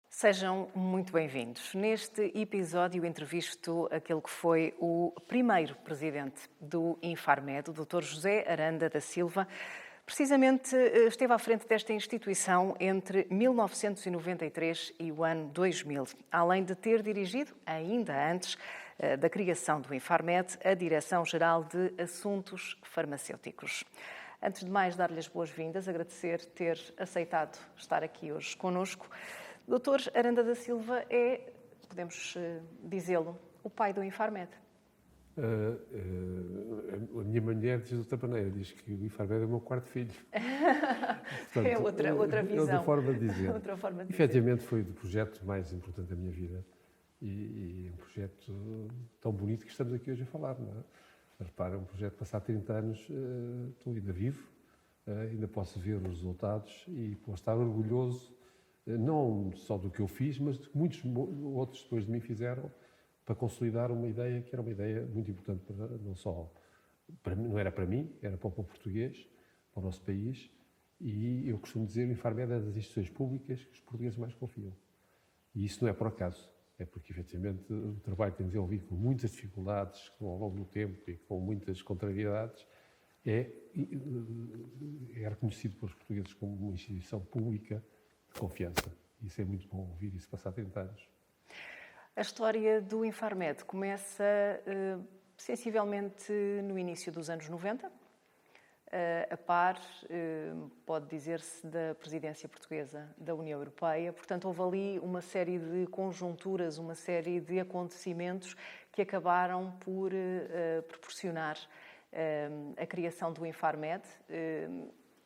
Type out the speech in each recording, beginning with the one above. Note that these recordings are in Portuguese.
Sejam muito bem-vindos. Neste episódio entrevisto aquele que foi o primeiro presidente do Infarmed, o Dr. José Aranda da Silva. Precisamente esteve à frente desta instituição entre 1993 e o ano 2000, além de ter dirigido, ainda antes da criação do Infarmed, a Direção-Geral de Assuntos Farmacêuticos. Antes de mais, dar-lhe as boas-vindas, agradecer ter aceitado estar aqui hoje connosco. Dr. Aranda da Silva é, podemos dizê-lo, o pai do Infarmed. A minha mulher diz de outra maneira, diz que o Infarmed é o meu quarto filho. Portanto, é outra visão. Outra forma de dizer. Outra forma de Efetivamente foi o projeto mais importante da minha vida e um projeto tão bonito que estamos aqui hoje a falar, não é? Repara, é um projeto que passado 30 anos, estou ainda vivo, ainda posso ver os resultados e posso estar orgulhoso, não só do que eu fiz, mas do que muitos outros depois de mim fizeram, para consolidar uma ideia que era uma ideia muito importante, não só para mim, não era para mim, era para o povo português, para o nosso país, e eu costumo dizer que o Infarmed é das instituições públicas que os portugueses mais confiam. E isso não é por acaso, é porque efetivamente o trabalho que temos desenvolvido com muitas dificuldades ao longo do tempo e com muitas contrariedades é reconhecido pelos portugueses como uma instituição pública de confiança. Isso é muito bom ouvir isso passar 30 anos. A história do Infarmed começa sensivelmente no início dos anos 90, a par, pode dizer-se, da presidência portuguesa da União Europeia. Portanto, houve ali uma série de conjunturas, uma série de acontecimentos que acabaram por proporcionar a criação do Infarmed.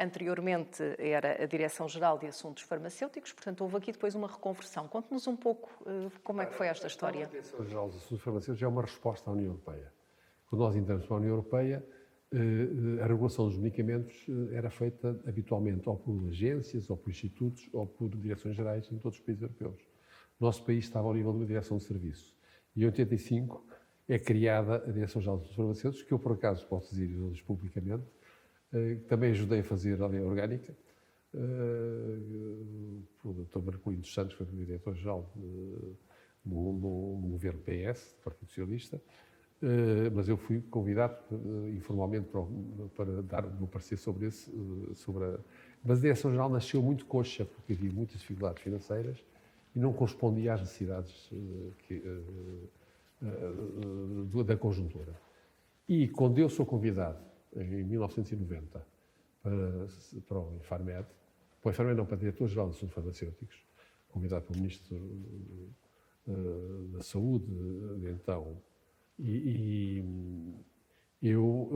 Anteriormente era a Direção-Geral de Assuntos Farmacêuticos, portanto houve aqui depois uma reconversão. Conte-nos um pouco como é que foi esta história. A Direção-Geral de Assuntos Farmacêuticos é uma resposta à União Europeia. Quando nós entramos para a União Europeia, a regulação dos medicamentos era feita habitualmente ou por agências, ou por institutos, ou por direções gerais em todos os países europeus. O nosso país estava ao nível de uma direção de serviço. E em 85 é criada a Direção-Geral de Assuntos Farmacêuticos, que eu por acaso posso dizer hoje publicamente, também ajudei a fazer a lei orgânica. O Dr. Marcolino dos Santos foi o diretor-geral no governo PS, do Partido Socialista, mas eu fui convidado informalmente para dar o meu parecer sobre isso. Mas a Direção-Geral nasceu muito coxa, porque havia muitas dificuldades financeiras e não correspondia às necessidades da conjuntura. E quando eu sou convidado, em 1990, para o Infarmed, para o Diretor-Geral de Assuntos Farmacêuticos, convidado pelo Ministro da Saúde de então, e eu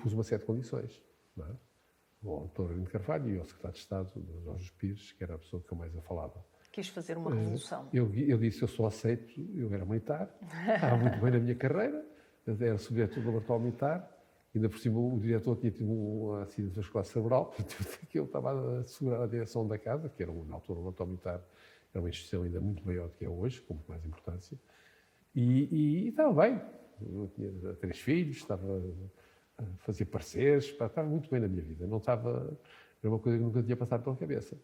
pus uma série de condições. Não é? O Dr. Arlindo Carvalho e o Secretário de Estado, Jorge Pires, que era a pessoa que eu mais a falava. Quis fazer uma revolução. Eu disse, eu só aceito, eu era militar, estava muito bem na minha carreira, era subdiretor do laboratório militar. Ainda por cima o diretor tinha tido um acidente vascular cerebral, portanto ele estava a segurar a direção da casa, que era na altura o laboratório militar, era uma instituição ainda muito maior do que é hoje, com muito mais importância, e estava bem. Eu tinha 3 filhos, estava a fazer parceiros, estava muito bem na minha vida, não estava, era uma coisa que nunca tinha passado pela cabeça.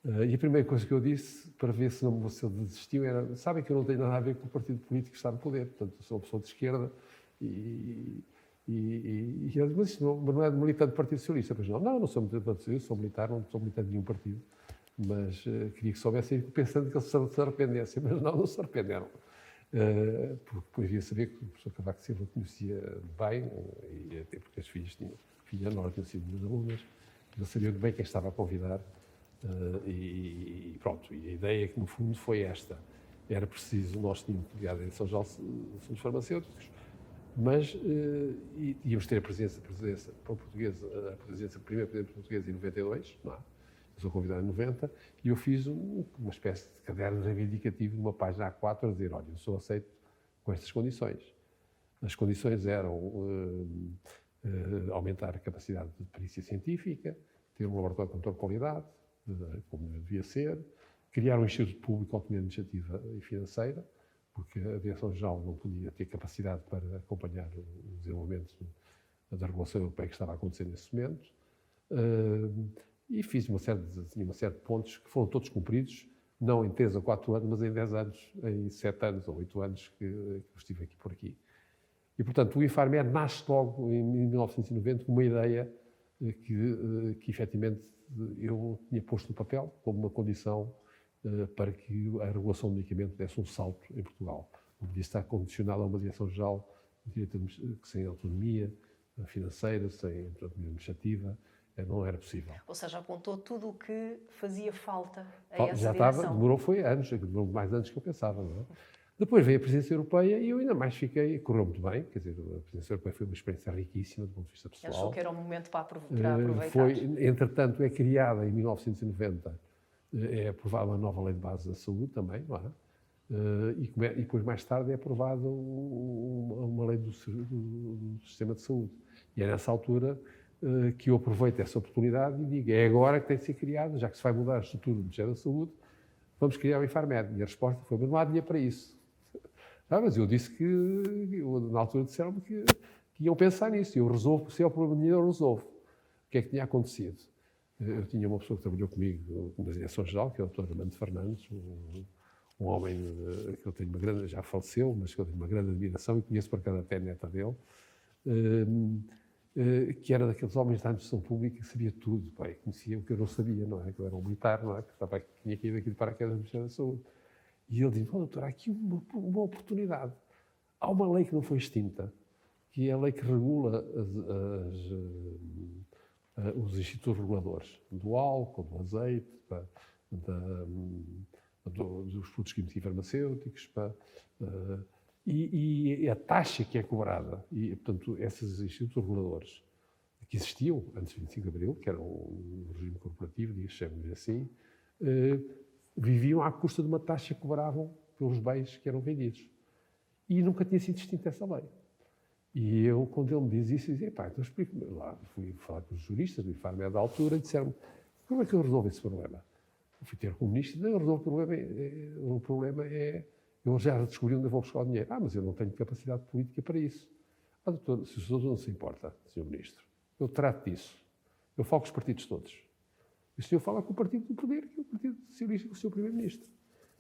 E a primeira coisa que eu disse, para ver se eu desistiu, era, sabem que eu não tenho nada a ver com o partido político que está no poder, portanto eu sou uma pessoa de esquerda, e ele disse, mas não é de militante do Partido Socialista. Pois não sou militante do Partido Socialista, sou militar, não sou militante de nenhum partido. Mas queria que soubessem, pensando que eles se arrependessem, mas não se arrependeram. Porque depois ia saber que o professor Cavaco Silva conhecia bem, e até porque as filhas tinham, filha Nora tinham sido minhas alunas, ele sabia bem quem estava a convidar. E pronto, e a ideia que no fundo foi esta. Era preciso, nós tínhamos criado a Direção-Geral de Assuntos Farmacêuticos, mas íamos ter a presença portuguesa, a primeira presidência portuguesa em 92, não é? Eu sou convidado em 90, e eu fiz uma espécie de caderno reivindicativo de uma página A4 a dizer, olha, eu sou aceito com estas condições. As condições eram aumentar a capacidade de perícia científica, ter um laboratório de controle de qualidade, como devia ser, criar um instituto público administrativa e financeira, porque a Direção-Geral não podia ter capacidade para acompanhar o desenvolvimento da regulação europeia que estava a acontecer nesse momento, E fiz uma série de pontos que foram todos cumpridos, não em 3 ou 4 anos, mas em 10 anos, em 7 anos ou 8 anos que eu estive aqui por aqui. E, portanto, o Infarmed nasce logo em 1990 com uma ideia que efetivamente eu tinha posto no papel como uma condição para que a regulação do medicamento desse um salto em Portugal. Não podia estar condicionado a uma direção-geral sem autonomia financeira, sem autonomia administrativa, não era possível. Ou seja, apontou tudo o que fazia falta a essa Já direção. demorou mais anos que eu pensava, não é? Depois veio a presidência europeia e eu ainda mais correu muito bem, quer dizer, a presidência europeia foi uma experiência riquíssima do ponto de vista pessoal. Achou que era o momento para aproveitar? Entretanto, é criada em 1990, é aprovada uma nova lei de base da saúde também, não é? E depois, mais tarde, é aprovada uma lei do sistema de saúde. E é nessa altura que eu aproveito essa oportunidade e digo, é agora que tem de ser criado, já que se vai mudar a estrutura do Ministério da Saúde, vamos criar o Infarmed. E a resposta foi, mas não há dinheiro para isso. Mas eu disse na altura disseram-me que iam pensar nisso. Eu resolvo, se é o problema de dinheiro, eu resolvo. O que é que tinha acontecido? Eu tinha uma pessoa que trabalhou comigo na direção-geral, que é o Dr. Armando Fernandes, um homem que eu tenho uma grande, já faleceu, mas que eu tenho uma grande admiração e conheço por acaso até a neta dele, que era daqueles homens da administração pública que sabia tudo, pai, conhecia o que eu não sabia, não é? Que eu era um militar, não é? Que tinha que ir daqui de paraquedas do Ministério da Saúde. E ele disse, doutor, há aqui uma oportunidade. Há uma lei que não foi extinta, que é a lei que regula os institutos reguladores, do álcool, do azeite, dos produtos químicos e farmacêuticos, e a taxa que é cobrada, e, portanto, esses institutos reguladores que existiam antes de 25 de Abril, que era um regime corporativo, digamos assim, viviam à custa de uma taxa que cobravam pelos bens que eram vendidos. E nunca tinha sido extinta essa lei. E eu, quando ele me diz isso, eu dizia, pá, então explico-me. Lá fui falar com os juristas do Infarmed da altura e disseram-me, como é que eu resolvo esse problema? Eu fui ter com o ministro, eu resolvo o problema é eu já descobri onde eu vou buscar o dinheiro. Mas eu não tenho capacidade política para isso. Doutor, se o senhor não se importa, senhor ministro, eu trato disso. Eu falo com os partidos todos. E o senhor fala com o Partido do Poder, que é o Partido Socialista, com o seu primeiro-ministro.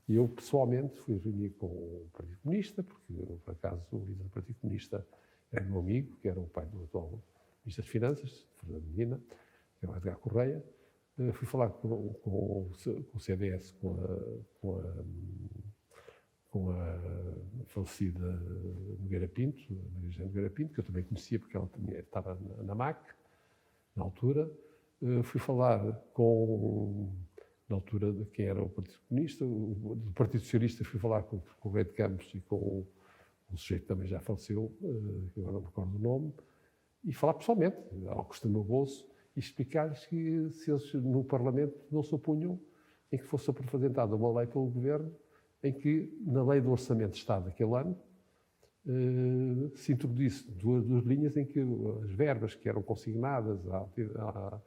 E eu, pessoalmente, fui reunir com o Partido Comunista, porque, por acaso, o líder do Partido Comunista era meu amigo, que era o pai do atual Ministro das Finanças, Fernando Medina, que era o Edgar Correia. Fui falar com o CDS, com a falecida Nogueira Pinto, Maria José Nogueira Pinto, que eu também conhecia, porque ela estava na MAC, na altura. Fui falar na altura, de quem era o Partido Comunista, do Partido Socialista, fui falar com o Rei de Campos e com um sujeito que também já faleceu, que agora não me recordo o nome, e falar pessoalmente, ao custo do meu bolso, e explicar-lhes que se eles no Parlamento não se opunham em que fosse apresentada uma lei pelo Governo em que, na lei do Orçamento de Estado daquele ano, se introduzisse duas linhas em que as verbas que eram consignadas à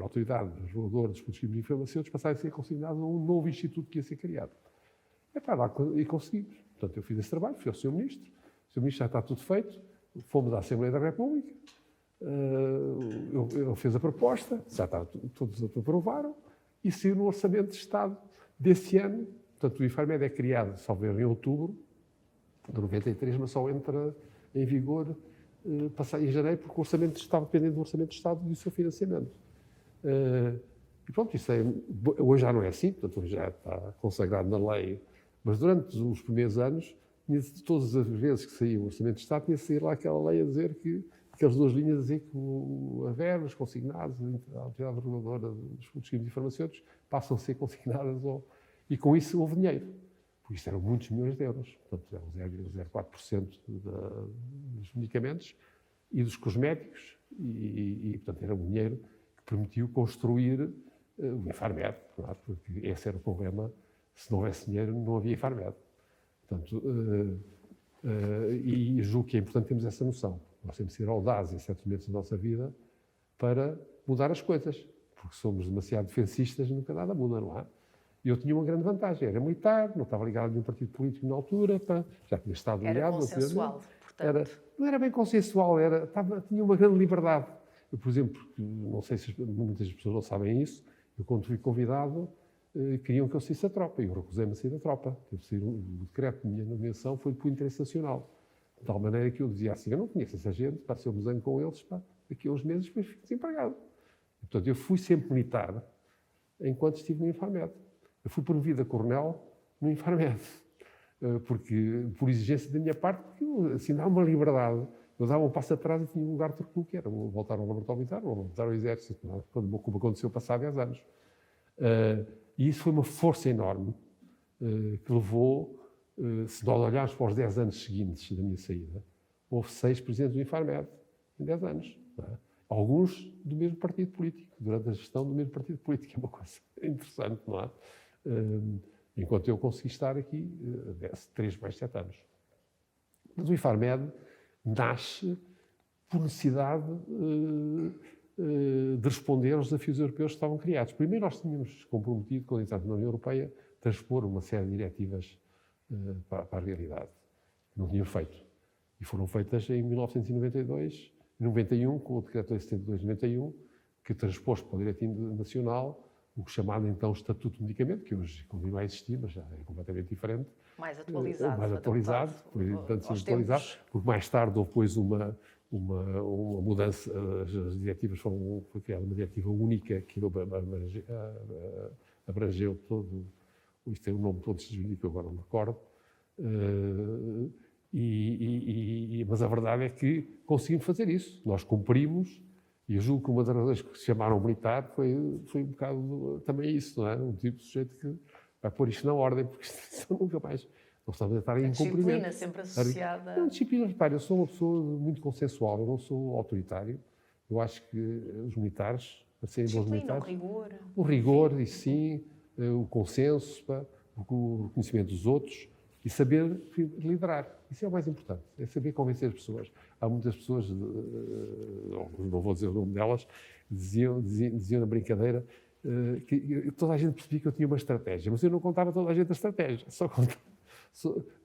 autoridade reguladora dos produtos químicos e farmacêuticos passaram a ser consignadas a um novo instituto que ia ser criado. E conseguimos. Portanto, eu fiz esse trabalho, fui ao Sr. Ministro, o Sr. Ministro já está tudo feito, fomos à Assembleia da República, ele fez a proposta, já está, todos aprovaram, e saiu no Orçamento de Estado desse ano. Portanto, o Infarmed é criado, salvo erro, em outubro de 93, mas só entra em vigor em janeiro, porque o Orçamento de Estado, dependendo do Orçamento de Estado e do seu financiamento. E pronto, isso hoje já não é assim, portanto, hoje já está consagrado na lei, mas durante os primeiros anos, todas as vezes que saía o Orçamento de Estado, tinha de sair lá aquela lei a dizer que, aquelas duas linhas a dizer que a verbas consignadas, a autoridade reguladora dos produtos químicos e farmacêuticos, passam a ser consignadas, e com isso houve dinheiro. Porque isto eram muitos milhões de euros, portanto, eram 0,04% dos medicamentos e dos cosméticos, e portanto, era um dinheiro que permitiu construir o Infarmed, claro, porque esse era o problema. Se não houvesse dinheiro, não havia Infarmed. Portanto, e julgo que é importante termos essa noção. Nós temos de ser audazes em certos momentos da nossa vida para mudar as coisas, porque somos demasiado defensistas e nunca nada muda, não é? E eu tinha uma grande vantagem, era militar, não estava ligado a nenhum partido político na altura, já tinha estado ligado. Era consensual, portanto. Não era bem consensual, tinha uma grande liberdade. por exemplo, não sei se muitas pessoas não sabem isso, eu quando fui convidado, queriam que eu saísse da tropa, e eu recusei-me a sair da tropa. O decreto de minha nomeação foi por interesse nacional. De tal maneira que eu dizia assim, eu não conheço essa gente, se eu me zango com eles, daqui a uns meses depois fico desempregado. E, portanto, eu fui sempre militar enquanto estive no Infarmed. Eu fui promovido a coronel no Infarmed, porque, por exigência da minha parte, porque eu assinava uma liberdade. Eu dava um passo atrás e tinha um lugar de recuo, que era voltar ao laboratório militar ou voltar ao exército, como aconteceu passado 10 anos. E isso foi uma força enorme que levou, se nós olharmos para os 10 anos seguintes da minha saída, houve 6 presidentes do Infarmed em 10 anos. Não é? Alguns do mesmo partido político, durante a gestão do mesmo partido político, é uma coisa interessante, não é? Enquanto eu consegui estar aqui 3 mais 7 anos. Mas o Infarmed nasce por necessidade de responder aos desafios europeus que estavam criados. Primeiro, nós tínhamos comprometido, quando entramos na União Europeia, transpor uma série de diretivas para a realidade. Não tínhamos feito. E foram feitas em 1992, 91, com o Decreto 72/91, que transpôs para o direito nacional o chamado então Estatuto de Medicamento, que hoje continua a existir, mas já é completamente diferente. Mais atualizado. Mais atualizado, porque mais tarde houve depois uma mudança, as diretivas foi criada uma diretiva única que abrangeu todo, isto tem o nome todo jurídico que eu agora não me recordo, mas a verdade é que conseguimos fazer isso, nós cumprimos, e eu julgo que uma das razões que se chamaram militar foi um bocado também isso, não é? Um tipo de sujeito que vai pôr isto na ordem, porque isto nunca mais... Não estamos a estar em incumprimento. Disciplina sempre associada... Não, disciplina, repare, eu sou uma pessoa muito consensual, eu não sou autoritário. Eu acho que os militares, para serem bons militares... o rigor... O rigor, e sim, o consenso, o conhecimento dos outros e saber liderar. Isso é o mais importante, é saber convencer as pessoas. Há muitas pessoas, não vou dizer o nome delas, diziam na brincadeira que toda a gente percebia que eu tinha uma estratégia, mas eu não contava toda a gente a estratégia, só contava.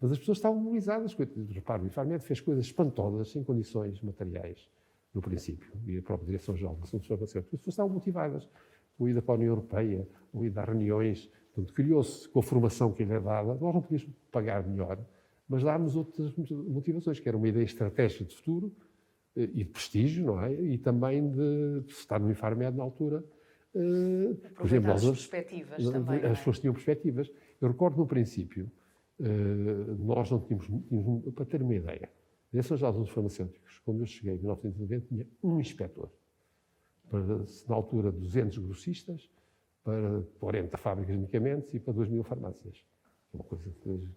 Mas as pessoas estavam mobilizadas. Repare, o Infarmed fez coisas espantosas, sem condições materiais, no princípio, e a própria Direção-Geral de Assuntos Farmacêuticos. As pessoas estavam motivadas. O ida para a União Europeia, o ida a reuniões. Portanto, criou-se com a formação que lhe é dada. Nós não podíamos pagar melhor, mas dá-nos outras motivações, que era uma ideia estratégica de futuro e de prestígio, não é? E também de estar no Infarmed na altura. Por exemplo, as perspectivas também. As pessoas tinham perspectivas. Eu recordo no princípio, nós não tínhamos, para ter uma ideia, a Direção-Geral dos Farmacêuticos, quando eu cheguei em 1990, tinha um inspetor, para, na altura, 200 grossistas, para 40 fábricas de medicamentos e para 2.000 farmácias. Uma coisa que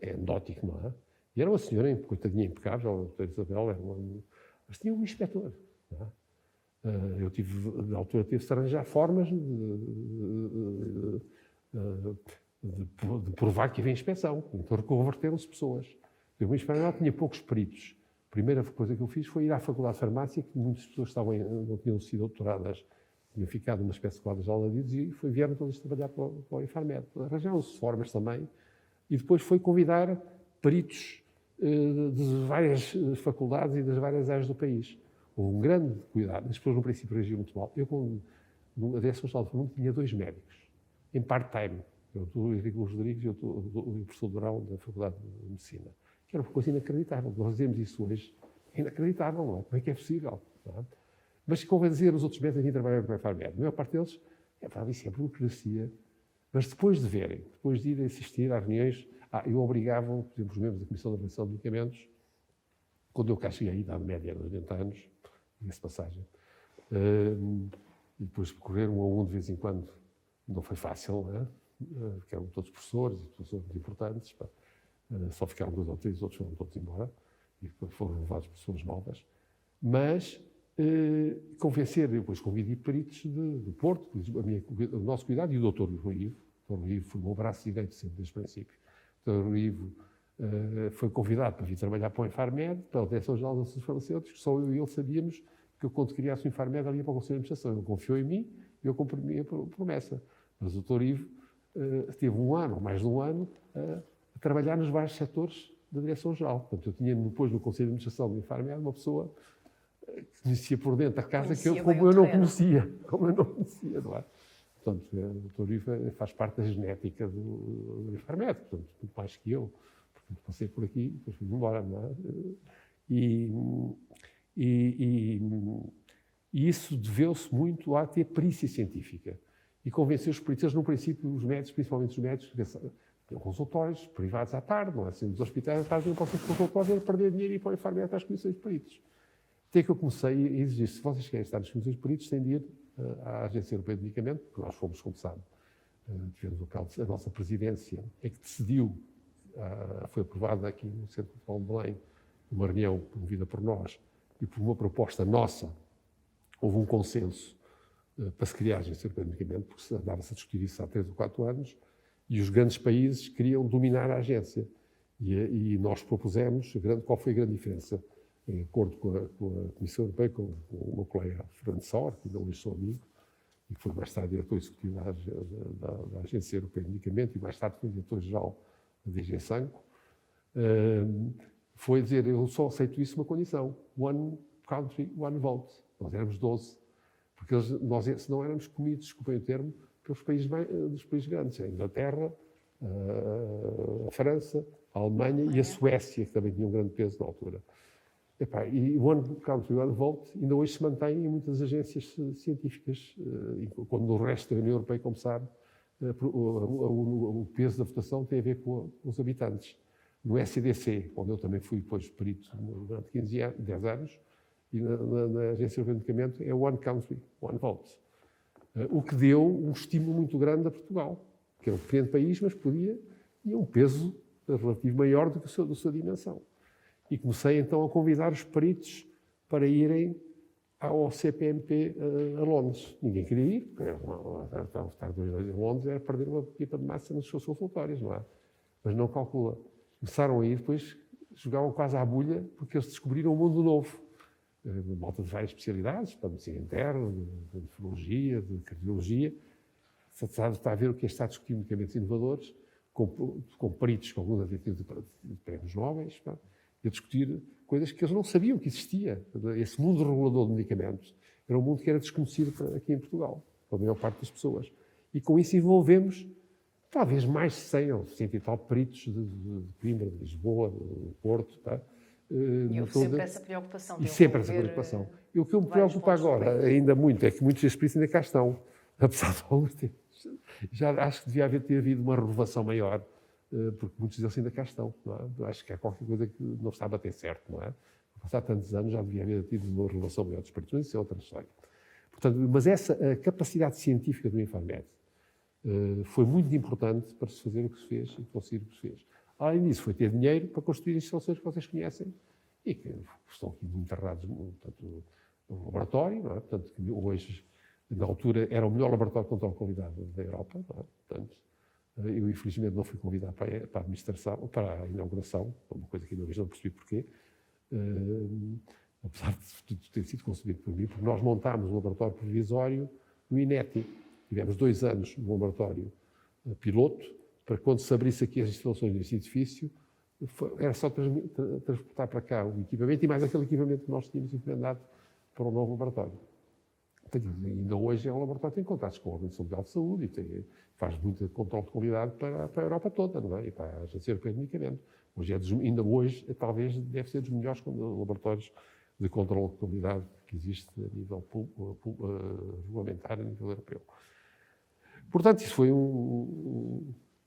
é anedótico, não é? E era uma senhora, coitadinha, impecável, a doutora Isabel, mas tinha um inspetor, não é? Eu tive, na altura, tive de arranjar formas de provar que havia inspeção. Então reconverteram-se pessoas. Eu, em Espanha, tinha poucos peritos. A primeira coisa que eu fiz foi ir à Faculdade de Farmácia, que muitas pessoas não tinham sido doutoradas, tinham ficado numa espécie de quadros aladidos, e vieram todos trabalhar para o Infarmed. Arranjaram-se formas também, e depois foi convidar peritos de várias faculdades e das várias áreas do país. Houve um grande cuidado. As pessoas, no princípio, reagiam muito mal. Eu, a Direção-Geral de Saúde, tinha 2 médicos, em part-time. Eu estou o Henrique Rodrigues e eu estou o professor Durão da Faculdade de Medicina. Que era uma coisa inacreditável. Nós dizemos isso hoje. É inacreditável, não é? Como é que é possível? Não é? Mas convencer os outros médicos a vir trabalhar para o Infarmed. A maior parte deles, isso é burocracia. Mas depois de verem, depois de ir assistir às reuniões, eu obrigava, por exemplo, os membros da Comissão de Avaliação de Medicamentos, quando eu cá cheguei, a idade média de 80 anos, nessa passagem, e depois correr um a um de vez em quando, não foi fácil, não é? Porque eram todos professores e pessoas muito importantes, só ficaram 2 ou 3, os outros foram todos embora, e depois foram levados pessoas novas. Mas convencer, eu depois convidei peritos do Porto, o nosso cuidado, e o Dr. Rui Ivo. O Dr. Rui Ivo foi o meu braço direito sempre desde o princípio. O Dr. Rui Ivo foi convidado para vir trabalhar para o Infarmed, para a Direção-Geral dos Assuntos Farmacêuticos. Só eu e ele sabíamos que quando criasse o Infarmed, ele ia para o Conselho de Administração. Ele confiou em mim e eu cumpri a promessa. Mas o Dr. Ivo teve 1 ano, ou mais de 1 ano, a trabalhar nos vários setores da Direção-Geral. Portanto, eu tinha depois no Conselho de Administração do Infarmed uma pessoa conhecia por dentro a casa Conhecia como bem o eu não terreno. conhecia, não é? Portanto, o Dr. Rui faz parte da genética do Infarmed, portanto, muito mais que eu, porque passei por aqui e depois fui embora, não é? E isso deveu-se muito a ter perícia científica e convencer os peritos, no princípio, os médicos, principalmente os médicos, tinham consultórios privados à tarde, não é? Assim, os hospitais à tarde não podem ter consultórios, era perder dinheiro e ir para o Infarmed às comissões de peritos. Até que eu comecei a exigir, se vocês querem estar nas comissões de peritos, têm de ir à Agência Europeia de Medicamento, porque nós fomos, como sabe, tivemos a nossa presidência, é que decidiu, foi aprovada aqui no Centro Cultural de Belém, uma reunião promovida por nós e por uma proposta nossa, houve um consenso para se criar a Agência Europeia de Medicamento, porque andava-se a discutir isso há 3 ou 4 anos, e os grandes países queriam dominar a agência. E nós propusemos, qual foi a grande diferença? Em acordo com a Comissão Europeia, com o meu colega Fernando Sor, que ainda hoje sou amigo, e que foi mais tarde diretor executivo da Agência Europeia de Medicamento, e mais tarde foi diretor-geral da DG Sanco, foi dizer, eu só aceito isso uma condição, one country, one vote. Nós éramos 12, porque nós, se não éramos comidos, desculpem o termo, pelos países, dos países grandes, a Inglaterra, a França, a Alemanha e a Suécia, que também tinham um grande peso na altura. E o One Country, One Vote ainda hoje se mantém em muitas agências científicas, quando no resto da União Europeia, como sabe, o peso da votação tem a ver com os habitantes. No SCDC, onde eu também fui depois perito durante 10 anos, e na Agência Europeia de Medicamento é One Country, One Vote. O que deu um estímulo muito grande a Portugal, que era um pequeno país, mas tinha um peso relativo maior do que a sua dimensão. E comecei então a convidar os peritos para irem ao CPMP a Londres. Ninguém queria ir, porque estar 2 dias em Londres era perder uma pipa de massa nos seus consultórios, não é? Mas não calcula. Começaram a ir, depois jogavam quase à bulha, porque eles descobriram um mundo novo. Malta de várias especialidades, para medicina interna, de nefrologia, de cardiologia. Está a ver o que está a discutir medicamentos inovadores, com peritos, com alguns adjetivos de prémios nobres, e a discutir coisas que eles não sabiam que existia. Esse mundo regulador de medicamentos era um mundo que era desconhecido aqui em Portugal, para a maior parte das pessoas. E com isso envolvemos talvez mais de 100 ou 100 e tal peritos de Coimbra, de Lisboa, de Porto. Tá? E houve sempre essa preocupação. E sempre essa preocupação. E o que eu me preocupa agora, ainda muito, é que muitos desses peritos ainda cá estão, apesar de alguns termos. Já acho que devia ter havido uma renovação maior, porque muitos deles ainda cá estão. Não é? Acho que há qualquer coisa que não está a bater certo, não é? Passar tantos anos já devia haver tido uma renovação maior dos peritos, mas isso é outra história. Portanto, mas essa capacidade científica do Infarmed foi muito importante para se fazer o que se fez e conseguir o que se fez. Além disso, foi ter dinheiro para construir instalações que vocês conhecem e que estão aqui enterrados, portanto, no laboratório, não é? Portanto, que hoje, na altura, era o melhor laboratório de controle de qualidade da Europa, não é? Portanto, eu, infelizmente, não fui convidado para a administração, para a inauguração, uma coisa que ainda hoje não percebi porquê, apesar de ter sido concebido por mim, porque nós montámos um laboratório provisório no INETI. Tivemos 2 anos no laboratório piloto, para quando se abrisse aqui as instalações deste edifício, era só transportar para cá o equipamento e mais aquele equipamento que nós tínhamos encomendado para o novo laboratório. Ainda hoje é um laboratório que tem contatos com a Organização Mundial de Saúde e faz muito controle de qualidade para a Europa toda, não é? E para a Agência Europeia de Medicamento. Ainda hoje, talvez, deve ser dos melhores laboratórios de controle de qualidade que existe a nível regulamentar, a nível europeu. Portanto, isso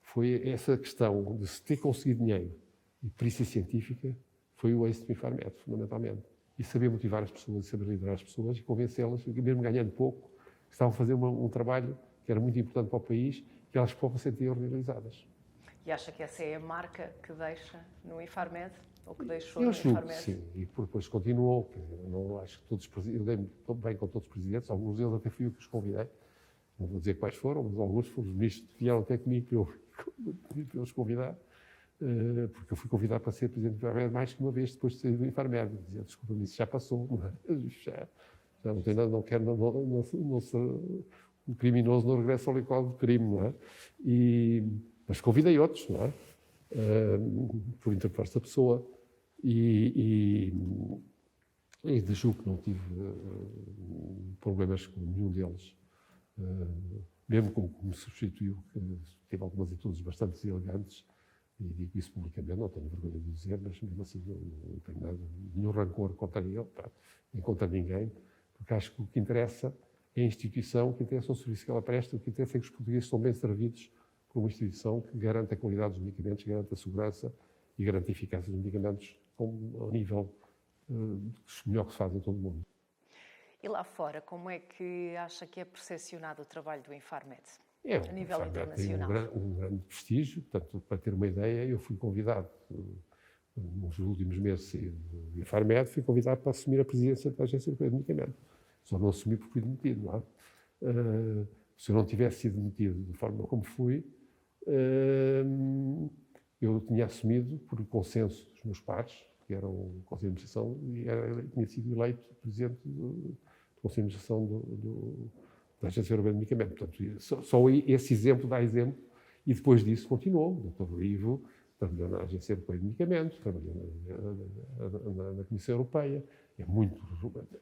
foi essa questão de se ter conseguido dinheiro e perícia científica, foi o êxito do Infarmed, fundamentalmente. E saber motivar as pessoas, saber liderar as pessoas e convencê-las, mesmo ganhando pouco, que estavam a fazer um trabalho que era muito importante para o país, que elas próprias se sentiam realizadas. E acha que essa é a marca que deixa no Infarmed? Ou que deixou eu no Infarmed? Que sim, e depois continuou. Não acho que todos, eu dei-me bem com todos os presidentes, alguns deles até fui eu que os convidei. Não vou dizer quais foram, mas alguns foram os ministros que vieram até comigo para eu os convidar, porque eu fui convidado para ser presidente do Infarmed mais que uma vez depois de sair do Infarmed. Dizia, desculpa, isso já passou, já não tem nada, não quero, o criminoso não regressa ao local do crime, não é? Mas convidei outros, não é? Por interpelação da pessoa. E deixou que não tive problemas com nenhum deles. Mesmo com que me substituiu, que teve algumas atitudes bastante elegantes, e digo isso publicamente, não tenho vergonha de dizer, mas mesmo assim não tenho nada, nenhum rancor contra ele, nem contra ninguém, porque acho que o que interessa é a instituição, o que interessa é o serviço que ela presta, o que interessa é que os portugueses são bem servidos por uma instituição que garante a qualidade dos medicamentos, garante a segurança e garante a eficácia dos medicamentos ao nível melhor que se faz em todo o mundo. E lá fora, como é que acha que é percepcionado o trabalho do Infarmed? A nível internacional. Tem um grande prestígio, portanto, para ter uma ideia, eu fui convidado, nos últimos meses do Infarmed, fui convidado para assumir a presidência da Agência Europeia de Medicamentos. Só não assumi porque fui demitido, não é? Se eu não tivesse sido demitido da forma como fui, eu tinha assumido, por consenso dos meus pares, que eram o Conselho de Administração, e tinha sido eleito presidente do Conselho de Administração da Agência Europeia de Medicamentos. Portanto, só esse exemplo dá exemplo, e depois disso continuou. O Dr. Ivo trabalhou na Agência Europeia de Medicamentos, trabalhou na Comissão Europeia,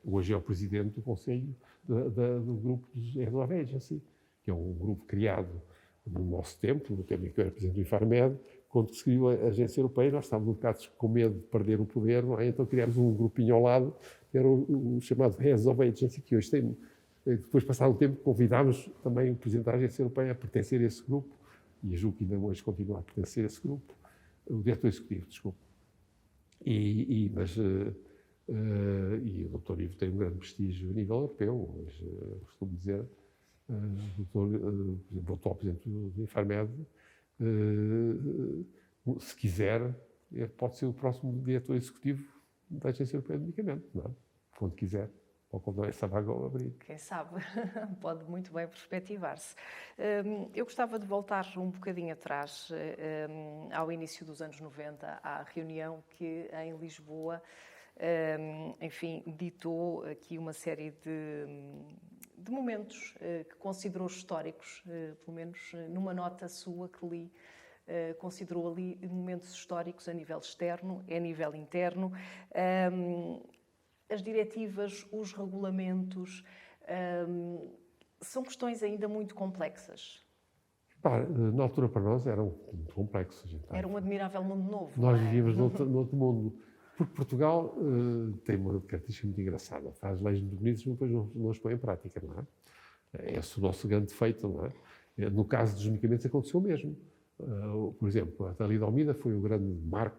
hoje é o presidente do Conselho do grupo dos Health Agency, que é um grupo criado no nosso tempo, no tempo em que eu era presidente do Infarmed, quando se criou a Agência Europeia, nós estávamos um bocado com medo de perder o poder, não é? Então criámos um grupinho ao lado, que era o chamado Health Agency, que hoje tem. Depois, passado um tempo, convidámos também o presidente da Agência Europeia a pertencer a esse grupo, e julgo que ainda hoje continua a pertencer a esse grupo, o diretor executivo, desculpe. Mas o Dr. Ivo tem um grande prestígio a nível europeu. Hoje, costumo dizer, o atual presidente do Infarmed, se quiser, pode ser o próximo diretor executivo da Agência Europeia de Medicamentos, não é? Quando quiser. Ou quando essa vaga abrir. Quem sabe, pode muito bem perspectivar-se. Eu gostava de voltar um bocadinho atrás, ao início dos anos 90, à reunião que em Lisboa, enfim, ditou aqui uma série de momentos que considerou históricos, pelo menos numa nota sua que li, considerou ali momentos históricos a nível externo e a nível interno. As diretivas, os regulamentos, são questões ainda muito complexas. Na altura, para nós, eram muito complexos. Era um admirável mundo novo. Nós vivíamos no outro mundo. Porque Portugal tem uma característica muito engraçada. Faz leis muito bonitas, mas depois não as põe em prática, não é? Esse é o nosso grande defeito, não é? No caso dos medicamentos aconteceu o mesmo. Por exemplo, a Lei de Almeida foi o grande marco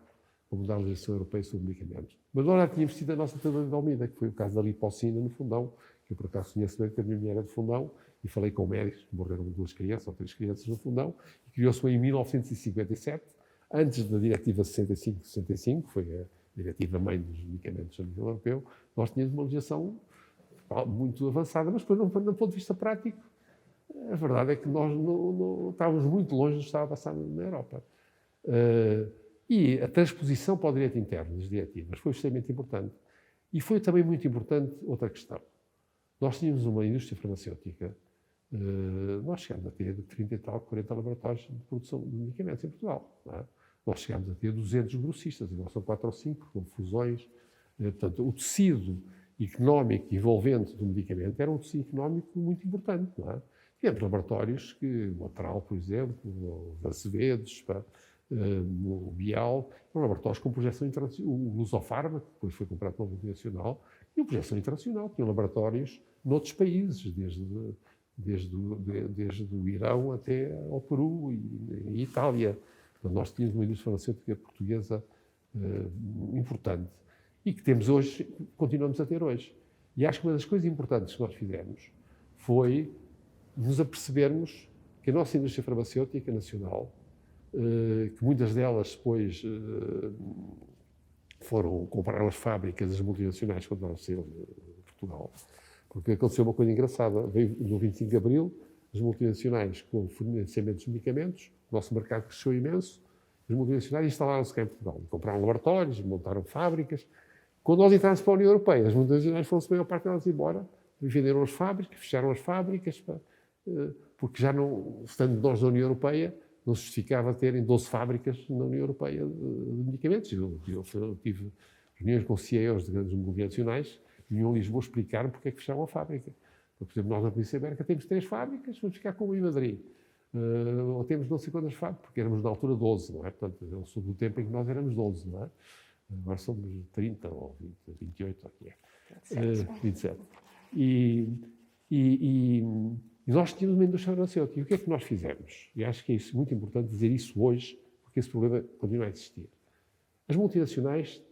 para mudar a legislação europeia sobre medicamentos. Mas nós já tínhamos tido a nossa Lei de Almeida, que foi o caso da lipocina no Fundão, que eu por acaso conheço bem, porque a minha mulher era de Fundão, e falei com médicos, morreram 2 crianças ou 3 crianças no Fundão, e criou-se em 1957, antes da Diretiva 65, que foi a diretiva-mãe dos medicamentos a nível europeu. Nós tínhamos uma legislação muito avançada, mas depois, do ponto de vista prático, a verdade é que nós não estávamos muito longe do que estava a passar na Europa. E a transposição para o direito interno das diretivas foi extremamente importante. E foi também muito importante outra questão. Nós tínhamos uma indústria farmacêutica, nós chegámos a ter 30 e tal, 40 laboratórios de produção de medicamentos em Portugal. Não é? Nós chegámos a ter 200 grossistas, agora são 4 ou 5, com fusões. Portanto, o tecido económico envolvente do medicamento era um tecido económico muito importante. Não é? Tivemos laboratórios, o Atral, por exemplo, o Acevedos, o Bial, laboratórios com projeção internacional, o Lusofarma, que depois foi comprado pela multinacional, e a projeção internacional. Tinham laboratórios noutros países, desde o Irão até ao Peru e Itália. Então, nós tínhamos uma indústria farmacêutica portuguesa importante e que temos hoje, continuamos a ter hoje. E acho que uma das coisas importantes que nós fizemos foi nos apercebermos que a nossa indústria farmacêutica nacional, que muitas delas depois foram comprar as fábricas das multinacionais quando nós saímos de Portugal, porque aconteceu uma coisa engraçada. Veio no 25 de Abril, as multinacionais com o financiamento dos medicamentos, o nosso mercado cresceu imenso, as multinacionais instalaram-se cá em Portugal, compraram laboratórios, montaram fábricas. Quando nós entramos para a União Europeia, as multinacionais foram-se a maior parte delas embora, venderam as fábricas, fecharam as fábricas, porque já não, estando nós na União Europeia, não se justificava terem 12 fábricas na União Europeia de medicamentos. Eu tive reuniões com CEOs de grandes multinacionais, vinham a Lisboa explicar porque é que fecharam a fábrica. Por exemplo, nós na Polícia Ibérica temos 3 fábricas, vamos ficar com uma em Madrid. Ou temos não sei quantas fábricas, porque éramos na altura 12, não é? Portanto, eu sou do tempo em que nós éramos 12, não é? Agora somos 30 ou 20, 28, ou o que é. 27. E nós tínhamos uma indústria farmacêutica. E o que é que nós fizemos? E acho que é isso, muito importante dizer isso hoje, porque esse problema continua a existir. As multinacionais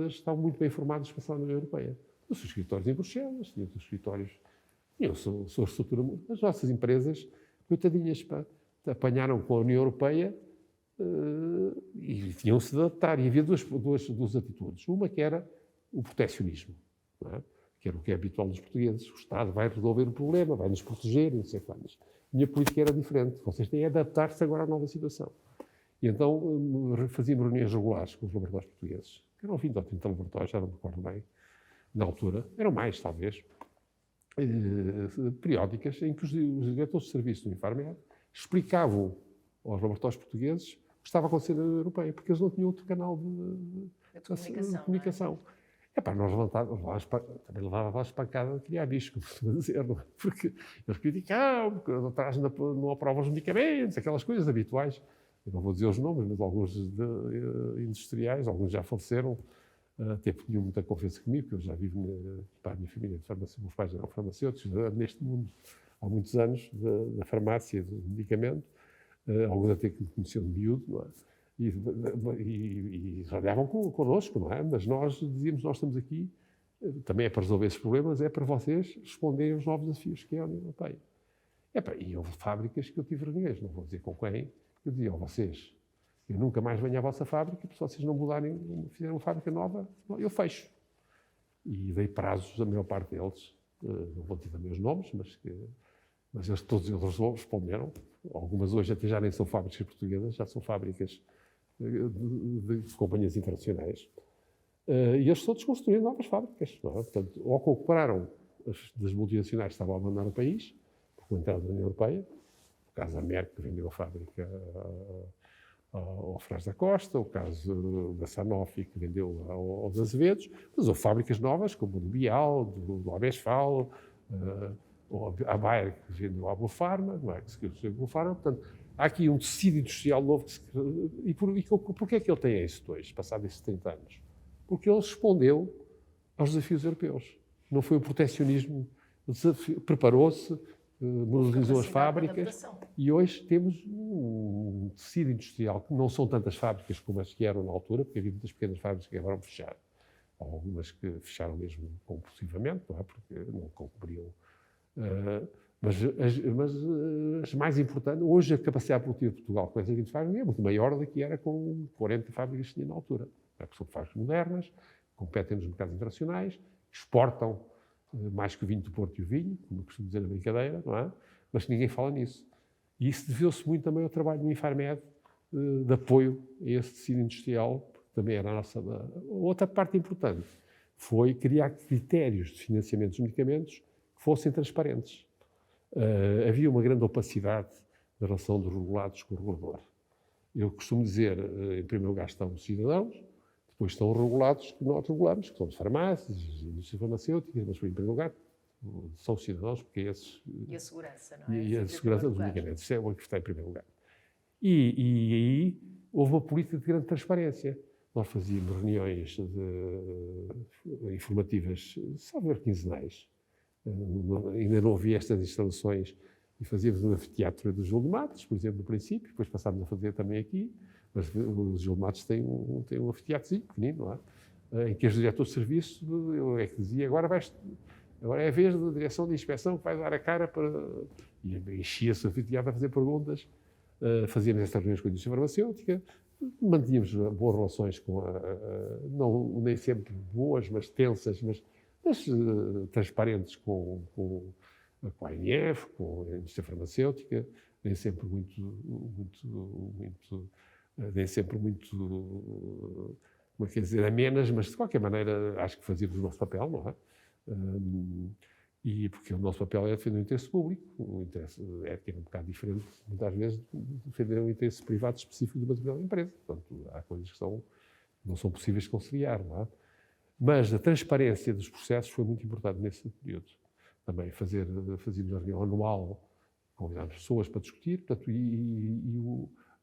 estavam muito bem formadas para a União Europeia. Os seus escritórios em Bruxelas, tinham os seus escritórios, tinham a sua estrutura. As nossas empresas, coitadinhas, apanharam com a União Europeia e tinham-se de adaptar. E havia duas atitudes. Uma que era o proteccionismo, não é? Que era o que é habitual dos portugueses. O Estado vai resolver o problema, vai nos proteger, não sei quantas. A minha política era diferente. Vocês têm de adaptar-se agora à nova situação. E então fazíamos reuniões regulares com os laboratórios portugueses. Eram 20 ou 30 laboratórios, já não me recordo bem, na altura. Eram mais, talvez, periódicas, em que os diretores de serviço do Infarmed explicavam aos laboratórios portugueses o que estava a acontecer na União Europeia, porque eles não tinham outro canal de comunicação. Nós também levávamos pancada de criar bicho, como costuma dizer, não é? Porque eles criticavam, porque atrás não aprovam os medicamentos, aquelas coisas habituais. Eu não vou dizer os nomes, mas alguns industriais, alguns já faleceram, até porque tinham muita confiança comigo, porque eu já vivo para a minha família de farmácia, meus pais eram farmacêuticos, neste mundo há muitos anos, da farmácia, do medicamento, alguns até que me conheciam de miúdo, não é? E olhavam connosco, não é? Mas nós dizíamos, nós estamos aqui, também é para resolver esses problemas, é para vocês responderem aos novos desafios que é a União Europeia. E houve fábricas que eu tive reuniões, não vou dizer com quem, eu dizia a vocês, eu nunca mais venho à vossa fábrica, porque se vocês não mudarem, fizerem uma fábrica nova, eu fecho. E dei prazos a maior parte deles, não vou dizer também os nomes, mas todos eles responderam. Algumas hoje até já nem são fábricas portuguesas, já são fábricas de companhias internacionais. E eles todos construíram novas fábricas. Não é? Portanto, ou compraram das multinacionais que estavam a abandonar o país, por entrada da União Europeia, o caso da Merck, que vendeu a fábrica ao Fras da Costa, o caso da Sanofi, que vendeu aos Azevedos, mas houve fábricas novas, como o do Bial, do Abesfal, a Bayer, que vendeu à Biofarma, não é? Que se criou a Biofarma. Portanto, há aqui um tecido industrial novo. Porquê é que ele tem êxito hoje, passados esses 30 anos? Porque ele respondeu aos desafios europeus. Não foi o proteccionismo, preparou-se, modernizou as fábricas e hoje temos um tecido industrial que não são tantas fábricas como as que eram na altura, porque havia muitas pequenas fábricas que acabaram de fechar, algumas que fecharam mesmo compulsivamente, não é? Porque não cumpriam. Mas as mais importantes, hoje a capacidade produtiva de Portugal com essas 20 fábricas é muito maior do que era com 40 fábricas que tinha na altura. Porque são fábricas modernas, competem nos mercados internacionais, exportam mais que o vinho do Porto e o vinho, como eu costumo dizer na brincadeira, não é? Mas ninguém fala nisso. E isso deveu-se muito também ao trabalho do Infarmed, de apoio a esse tecido industrial, porque também era a nossa... Outra parte importante foi criar critérios de financiamento dos medicamentos que fossem transparentes. Havia uma grande opacidade na relação dos regulados com o regulador. Eu costumo dizer, em primeiro lugar estão os cidadãos, depois estão os regulados que nós regulamos, que são as farmácias, as indústrias farmacêuticas, mas, em primeiro lugar, são os cidadãos, porque esses... E a segurança, não é? E a segurança dos medicamentos. Isso é o que está em primeiro lugar. E aí houve uma política de grande transparência. Nós fazíamos reuniões informativas, salvo quinzenais. Ainda não havia estas instalações e fazíamos um anfiteatro do Gil de Matos, por exemplo, no princípio, depois passámos a fazer também aqui. Mas o Gil de Matos tem um anfiteatrozinho pequenino, não é? Em que os diretores de serviço, eu é que dizia, agora é a vez da direção de inspeção que vai dar a cara para... E enchia-se o anfiteatro a fazer perguntas, fazíamos estas reuniões com a indústria farmacêutica, mantínhamos boas relações com não nem sempre boas, mas tensas, mas transparentes com a ANF, com a indústria farmacêutica, nem sempre como é que dizer, amenas, mas de qualquer maneira acho que fazíamos o nosso papel, não é? E porque o nosso papel é defender o interesse público, o interesse ético é um bocado diferente, muitas vezes, de defender o interesse privado específico de uma determinada empresa. Portanto, há coisas que não são possíveis de conciliar, não é? Mas a transparência dos processos foi muito importante nesse período. Também fazíamos uma reunião anual, convidámos pessoas para discutir, portanto,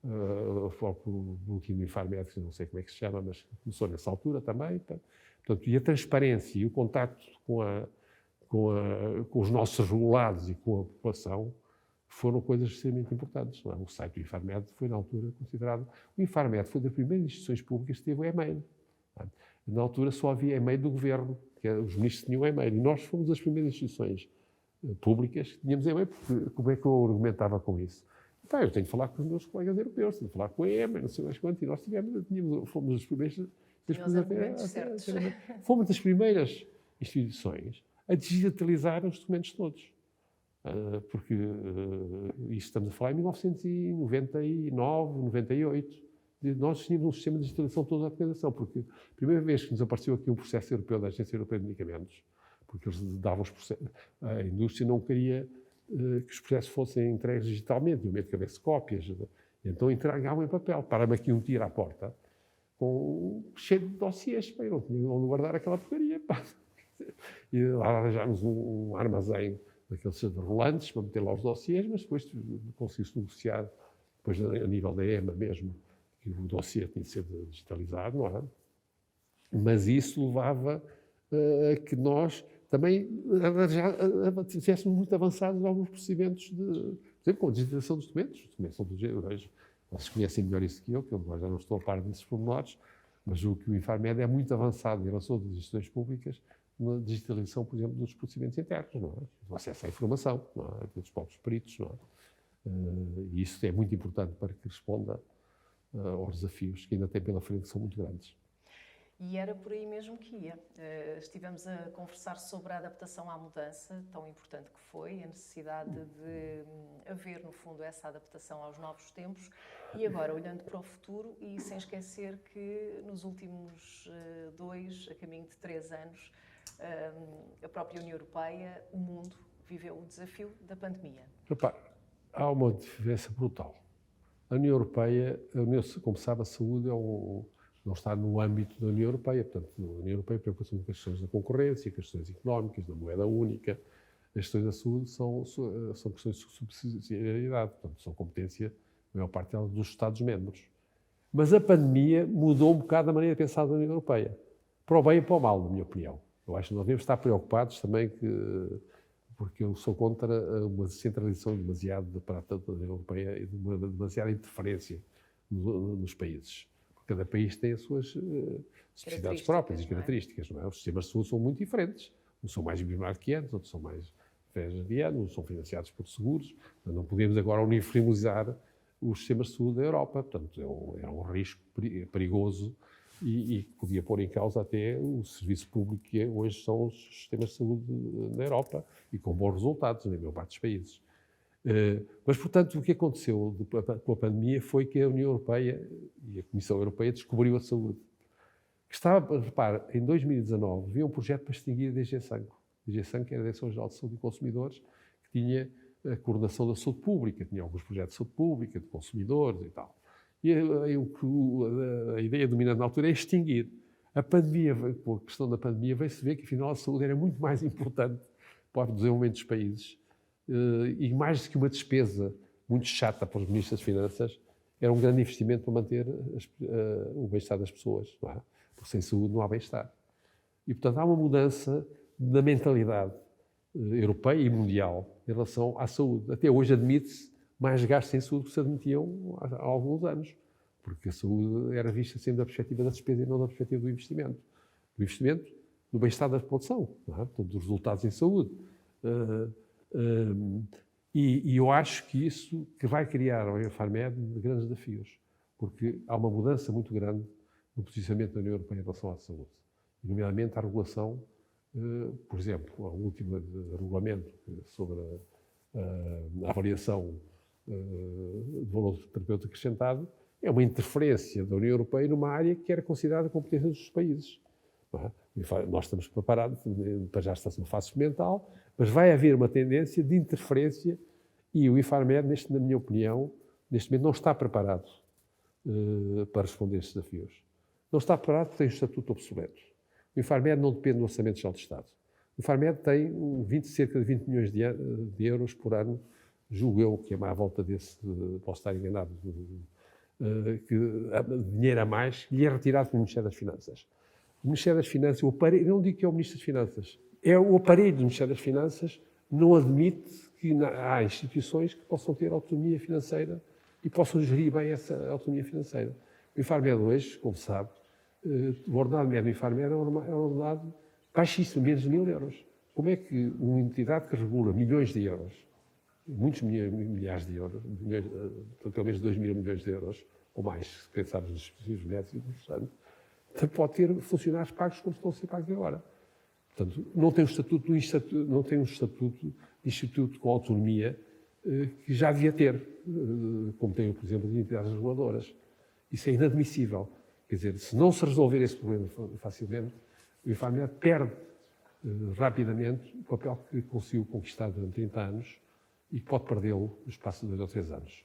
o próprio boletim do Infarmed, não sei como é que se chama, mas começou nessa altura também. Portanto, e a transparência e o contacto com os nossos regulados e com a população foram coisas extremamente importantes. Não é? O site do Infarmed foi, na altura, considerado... O Infarmed foi das primeiras instituições públicas que teve o e-mail. Não é? Na altura só havia e-mail do governo, os ministros tinham e-mail, e nós fomos as primeiras instituições públicas que tínhamos e-mail, porque como é que eu argumentava com isso? Eu tenho de falar com os meus colegas europeus, tenho de falar com a EMA, não sei mais quanto, e nós fomos as primeiras... Fomos das primeiras instituições a digitalizar os documentos todos. Porque isto estamos a falar em 1999, 98. Nós tínhamos um sistema de digitalização toda a organização, porque a primeira vez que nos apareceu aqui um processo europeu da Agência Europeia de Medicamentos, porque eles davam os processos, a indústria não queria que os processos fossem entregues digitalmente, tinham medo que houvesse cópias, então entregavam em papel. Para-me aqui um tiro à porta, cheio de dossiês, eu não tinha onde guardar aquela porcaria. E lá arranjámos um armazém daqueles rolantes para meter lá os dossiês, mas depois conseguiu-se negociar, depois a nível da EMA mesmo, que o dossiê tinha de ser digitalizado, não é? Mas isso levava a que nós também já estivéssemos muito avançados em alguns procedimentos por exemplo, com a digitalização dos documentos. Os documentos são dos euros. Vocês conhecem melhor isso que eu agora já não estou a par desses pormenores, mas o que o Infarmed é muito avançado em relação às instituições públicas na digitalização, por exemplo, dos procedimentos internos, não é? Do acesso à informação, não é? Dos próprios peritos, não é? E isso é muito importante para que responda aos desafios que ainda tem pela frente, que são muito grandes. E era por aí mesmo que ia. Estivemos a conversar sobre a adaptação à mudança, tão importante que foi, a necessidade de haver, no fundo, essa adaptação aos novos tempos. E agora, olhando para o futuro, e sem esquecer que nos últimos 2, a caminho de 3 anos, a própria União Europeia, o mundo, viveu o desafio da pandemia. Repare, há uma diferença brutal. A União Europeia, como sabe, a saúde não está no âmbito da União Europeia. Portanto, a União Europeia preocupa-se com as questões da concorrência, com as questões económicas, da moeda única. As questões da saúde são questões de subsidiariedade, portanto, são competência, a maior parte delas, dos Estados-membros. Mas a pandemia mudou um bocado a maneira de pensar da União Europeia, para o bem e para o mal, na minha opinião. Eu acho que nós devemos estar preocupados também porque eu sou contra uma centralização demasiado da parte da União Europeia e de uma demasiada interferência nos países. Cada país tem as suas especificidades próprias e características. Não é? Os sistemas de saúde são muito diferentes. Uns são mais bimarquianos, outros são mais federalianos, uns são financiados por seguros. Não podemos agora uniformizar os sistemas de saúde da Europa. Portanto, é um risco perigoso e podia pôr em causa até o serviço público que hoje são os sistemas de saúde na Europa e com bons resultados na maior parte dos países. Mas, portanto, o que aconteceu com a pandemia foi que a União Europeia e a Comissão Europeia descobriu a saúde. Que estava, repare, em 2019 havia um projeto para extinguir a DG-SANCO. A DG-SANCO era a Direção-Geral de Saúde e Consumidores, que tinha a coordenação da saúde pública, tinha alguns projetos de saúde pública, de consumidores e tal. E a ideia dominante na altura é extinguir. A pandemia, com a questão da pandemia, veio-se ver que, afinal, a saúde era muito mais importante para o desenvolvimento dos países e mais do que uma despesa muito chata para os ministros das Finanças, era um grande investimento para manter o bem-estar das pessoas, não é? Porque sem saúde não há bem-estar. E, portanto, há uma mudança na mentalidade europeia e mundial em relação à saúde. Até hoje admite-se mais gastos em saúde que se admitiam há alguns anos, porque a saúde era vista sempre da perspectiva da despesa e não da perspectiva do investimento. Do investimento, do bem-estar da população, não é? Portanto, dos resultados em saúde. E eu acho que isso que vai criar ao Infarmed grandes desafios, porque há uma mudança muito grande no posicionamento da União Europeia em relação à saúde, nomeadamente à regulação, por exemplo, o último regulamento sobre a avaliação de valor terapêutico acrescentado é uma interferência da União Europeia numa área que era considerada competência dos países. Não é? Nós estamos preparados, para já está-se numa fase experimental, mas vai haver uma tendência de interferência e o Infarmed, na minha opinião, neste momento não está preparado para responder a estes desafios. Não está preparado porque tem um estatuto obsoleto. O Infarmed não depende do Orçamento Geral do Estado. O Infarmed tem cerca de 20 milhões de euros por ano, julgo eu, que é à volta desse, posso estar enganado, que dinheiro a mais, lhe é retirado pelo Ministério das Finanças. O Ministério das Finanças, eu não digo que é o Ministro das Finanças, é o aparelho do Ministério das Finanças não admite que há instituições que possam ter autonomia financeira e possam gerir bem essa autonomia financeira. O Infarmed hoje, como sabe, o ordenado médio do Infarmed é um ordenado baixíssimo, menos de 1.000 euros. Como é que uma entidade que regula milhões de euros, muitos milhares de euros, pelo menos 2 mil milhões de euros, ou mais, se pensarmos nos dispositivos médicos, pode ter funcionários pagos como estão a ser pagos agora. Portanto, não tem um estatuto de instituto com autonomia que já devia ter, como tem, por exemplo, as entidades reguladoras. Isso é inadmissível. Quer dizer, se não se resolver esse problema facilmente, o Infarmed perde rapidamente o papel que conseguiu conquistar durante 30 anos e pode perdê-lo no espaço de 2 ou 3 anos.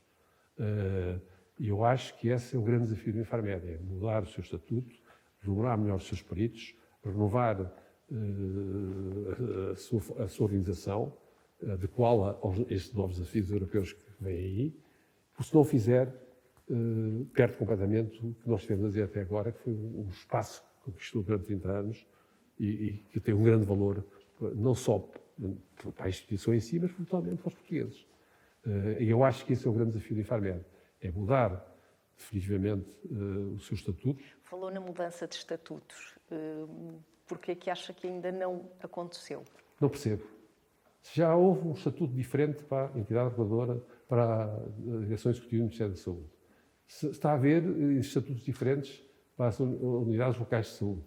E eu acho que esse é o grande desafio do Infarmed, é mudar o seu estatuto, renovar melhor os seus peritos, renovar a sua organização, adequá-la a estes novos desafios europeus que vêm aí, porque se não o fizer, perde completamente o que nós tivemos a dizer até agora, que foi um espaço que conquistou durante 30 anos e que tem um grande valor, não só para a instituição em si, mas totalmente para os portugueses. E eu acho que esse é o grande desafio do Infarmed, é mudar definitivamente o seu estatuto. Falou na mudança de estatutos. Porquê é que acha que ainda não aconteceu? Não percebo. Já houve um estatuto diferente para a entidade reguladora, para a direção executiva do Ministério da Saúde. Está a haver estatutos diferentes para as unidades locais de saúde.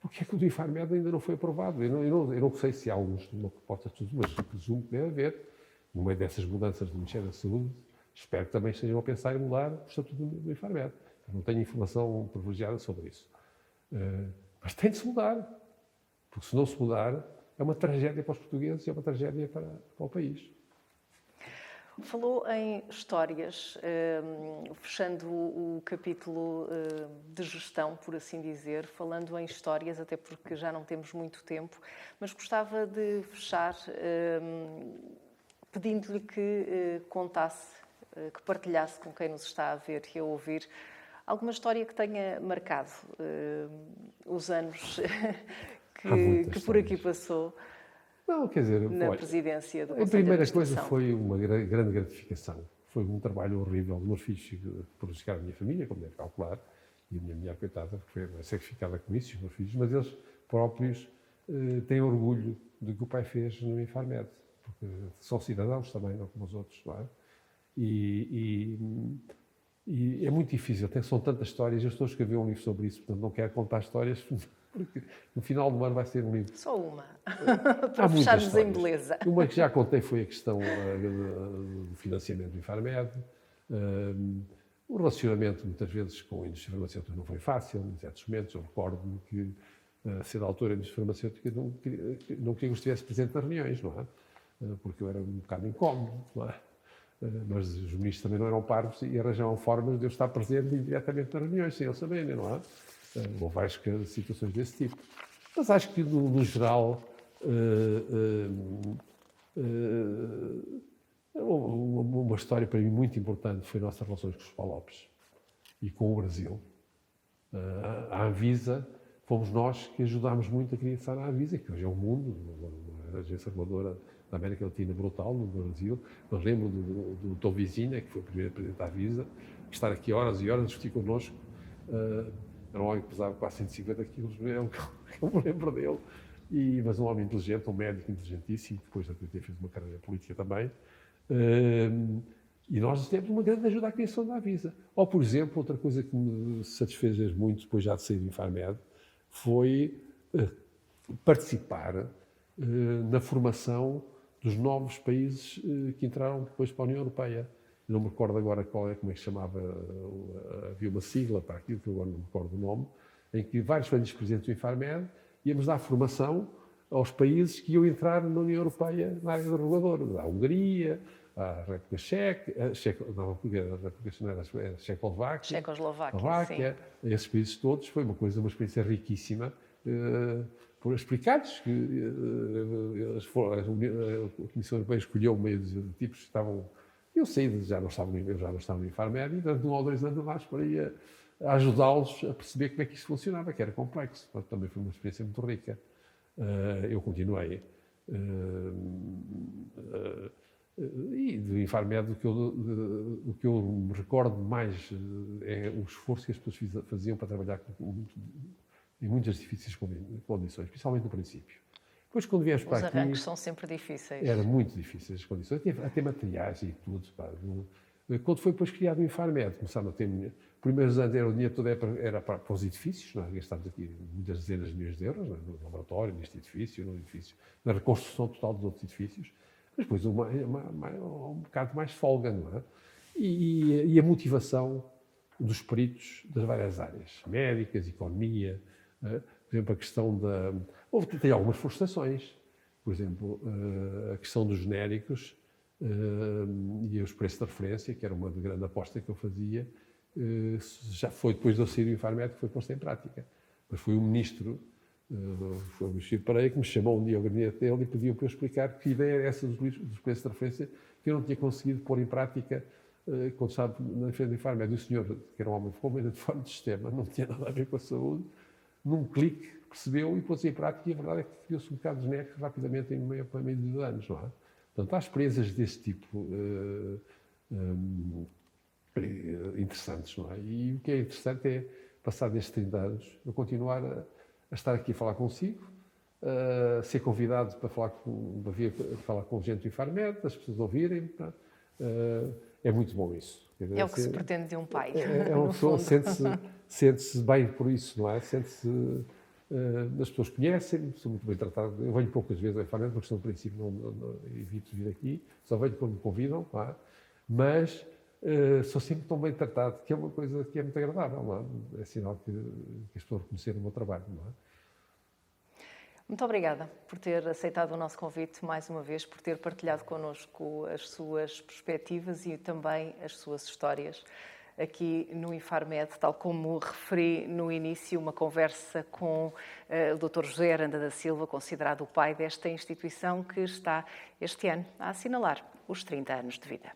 Porquê é que o do Infarmed ainda não foi aprovado? Eu não sei se há uma proposta de estudo, mas presumo que deve haver. No meio dessas mudanças do Ministério da Saúde, espero que também estejam a pensar em mudar o estatuto do Infarmed. Não tenho informação privilegiada sobre isso. Mas tem de se mudar. Porque se não se mudar, é uma tragédia para os portugueses e é uma tragédia para o país. Falou em histórias, fechando o capítulo de gestão, por assim dizer, falando em histórias, até porque já não temos muito tempo, mas gostava de fechar pedindo-lhe que contasse, que partilhasse com quem nos está a ver e a ouvir alguma história que tenha marcado os anos que por aqui passou. Não, quer dizer, na presidência do Conselho a primeira de coisa foi uma grande gratificação. Foi um trabalho horrível dos meus filhos prejudicar a minha família, como deve calcular, e a minha mulher, coitada, que foi sacrificada com isso, os meus filhos, mas eles próprios têm orgulho do que o pai fez no Infarmed, porque são cidadãos também, não como os outros, não é? E é muito difícil, são tantas histórias, eu estou a escrever um livro sobre isso, portanto não quero contar histórias, porque no final do ano vai ser um livro. Só uma, para fecharmos em beleza. Uma que já contei foi a questão do financiamento do Infarmed. O relacionamento, muitas vezes, com a indústria farmacêutica não foi fácil, em certos momentos. Eu recordo-me que, a certa altura, a indústria farmacêutica não queria que eu estivesse presente nas reuniões, não é? Porque eu era um bocado incómodo, não é? Mas os ministros também não eram parvos e arranjavam formas de eu estar presente diretamente nas reuniões, sem eles saberem, não é? Houve várias situações desse tipo. Mas acho que, no geral, uma história para mim muito importante foi a nossa relações com os Palopes e com o Brasil. A Anvisa, fomos nós que ajudámos muito a criar a Anvisa, que hoje é um mundo, uma agência reguladora da América Latina brutal, no Brasil. Mas lembro do Tom Vizinha, que foi o primeiro presidente da Anvisa, estar aqui horas e horas a discutir connosco. Era um homem que pesava quase 150 quilos, eu me lembro dele. Mas um homem inteligente, um médico inteligentíssimo, depois até fez uma carreira política também. E nós temos uma grande ajuda à criação da Anvisa. Ou, por exemplo, outra coisa que me satisfez muito, depois já de sair do Infarmed, foi participar na formação dos novos países que entraram depois para a União Europeia. Não me recordo agora como é que se chamava, havia uma sigla para aquilo, que eu agora não me recordo o nome, em que vários países presidentes do Infarmed íamos dar formação aos países que iam entrar na União Europeia na área do regulador. A Hungria, a República Checa, a Checoslováquia, esses países todos. Foi uma experiência riquíssima por explicar-lhes que a Comissão Europeia escolheu meio de tipos que estavam... Eu já não estava no Infarmed e durante 1 ou 2 anos lá para ir a ajudá-los a perceber como é que isso funcionava, que era complexo. Portanto, também foi uma experiência muito rica. Eu continuei. E do Infarmed, o que eu me recordo mais é o esforço que as pessoas faziam para trabalhar em muitas difíceis condições, principalmente no princípio. Depois, quando viemos para aqui... Os arranques são sempre difíceis. Era muito difíceis as condições, até materiais e tudo. Quando foi depois criado o Infarmed, começaram a ter... Primeiros anos o dinheiro todo era para os edifícios, nós gastámos aqui muitas dezenas de milhões de euros, no laboratório, neste edifício, no edifício, na reconstrução total dos outros edifícios, mas depois um bocado mais folga, não é? E a motivação dos peritos das várias áreas, médicas, economia, por exemplo, a questão da... Tem algumas frustrações, por exemplo, a questão dos genéricos e os preços de referência, que era uma grande aposta que eu fazia, já foi depois de eu sair do Infarmed que foi posto em prática. Mas foi o ministro, foi o Ministro Pereira, que me chamou um dia ao gabinete dele e pediu para eu explicar que ideia era essa dos preços de referência que eu não tinha conseguido pôr em prática quando estava na frente do Infarmed. E o senhor, que era um homem completamente fora do sistema, não tinha nada a ver com a saúde, num clique percebeu e pôs em prática, e a verdade é que criou-se um bocado de genéricos rapidamente em meio de 2 anos, não é? Portanto, há experiências desse tipo interessantes, não é? E o que é interessante é, passado estes 30 anos, eu continuar a estar aqui a falar consigo, ser convidado para falar com gente do Infarmed, as pessoas ouvirem, é muito bom isso. É o que se pretende de um pai. É uma pessoa sente-se bem por isso, não é? Sente-se... as pessoas conhecem-me, sou muito bem tratado. Eu venho poucas vezes ao Infarmed, porque, no princípio, não evito vir aqui, só venho quando me convidam, não é? Mas sou sempre tão bem tratado, que é uma coisa que é muito agradável, não é? É sinal que as pessoas reconheceram o meu trabalho, não é? Muito obrigada por ter aceitado o nosso convite mais uma vez, por ter partilhado connosco as suas perspectivas e também as suas histórias aqui no Infarmed, tal como referi no início, uma conversa com o Dr. José Aranda da Silva, considerado o pai desta instituição que está este ano a assinalar os 30 anos de vida.